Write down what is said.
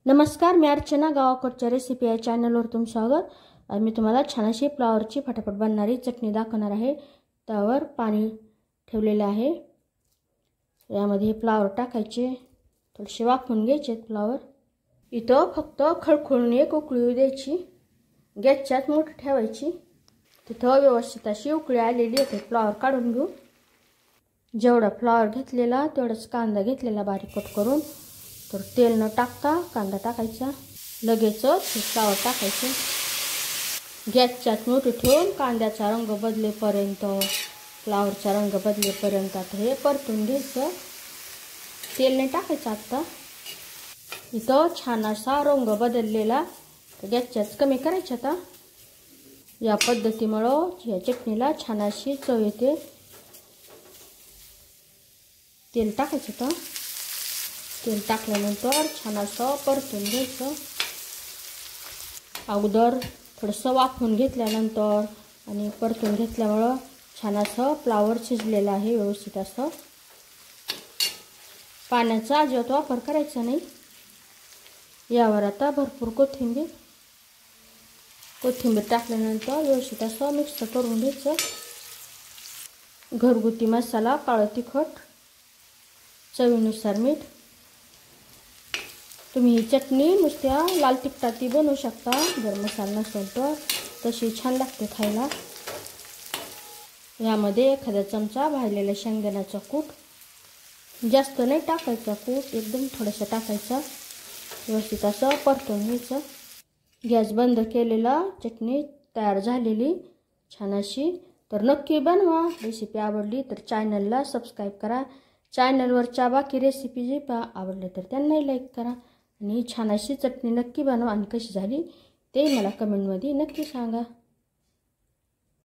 नमस्कार, मी अर्चना गावाकडच्या रेसिपी या चॅनलवर तुमचं स्वागत। आज मी तुम्हाला छान अशी फ्लावरची फटाफट बनणारी चटणी दाखवणार आहे। त्यावर पाणी ठेवलेले आहे। यामध्ये फ्लावर टाकायचे, थोडेसे वाफवून घ्यायचे फ्लावर। इथं फक्त खळखळून एक उकळी येऊ द्यायची, गॅसच्यात मोठ ठेवायची। तिथं व्यवस्थित अशी उकळी आलेली आहे, फ्लावर काढून घेऊ। जेवढा फ्लावर घेतलेला तेवढाच कांदा घेतलेला बारीक कट करून। तर तेल न टाकता कांदा टाकायचा, लगेच फ्लावर टाकायचे। गॅसच्यात मोठी ठेवून कांद्याचा रंग बदलेपर्यंत, फ्लावरचा रंग बदलेपर्यंत आता हे परतून घ्यायचं। तेल नाही टाकायचं आता। इथं छान असा रंग बदललेला, गॅसच्याच कमी करायचा आता। या पद्धतीमुळे या चटणीला छान अशी चव येते। तेल टाकायचं आता। तेल टाकल्यानंतर छान असं परतून घ्यायचं। अगोदर थोडंसं वाफवून घेतल्यानंतर आणि परतून घेतल्यामुळे छान असं फ्लावर शिजलेलं आहे व्यवस्थित असं। पाण्याचा अजिबात वापर करायचा नाही। यावर आता भरपूर कोथिंबीर टाकल्यानंतर व्यवस्थित असं मिक्स करून घ्यायचं। घरगुती मसाला, काळं तिखट, चवीनुसार मीठ। तुम्ही ही चटणी नुसत्या लाल तिखटाची बनवू शकता, जर मसाला नसेल तर तशी छान लागते खायला। यामध्ये एखादा चमचा भाजलेला शेंगदाण्याचा कूट, जास्त नाही टाकायचा कूट, एकदम थोडासा टाकायचा। व्यवस्थित असं परतून घ्यायचं। गॅस बंद केलेला, चटणी तयार झालेली छान अशी। तर नक्की बनवा। रेसिपी आवडली तर चॅनलला सबस्क्राईब करा। चॅनलवरच्या बाकी रेसिपी जी आवडल्या तर त्यांनाही लाईक करा। आणि छान अशी चटणी नक्की बनवा आणि कशी झाली ते मला कमेंटमध्ये नक्की सांगा।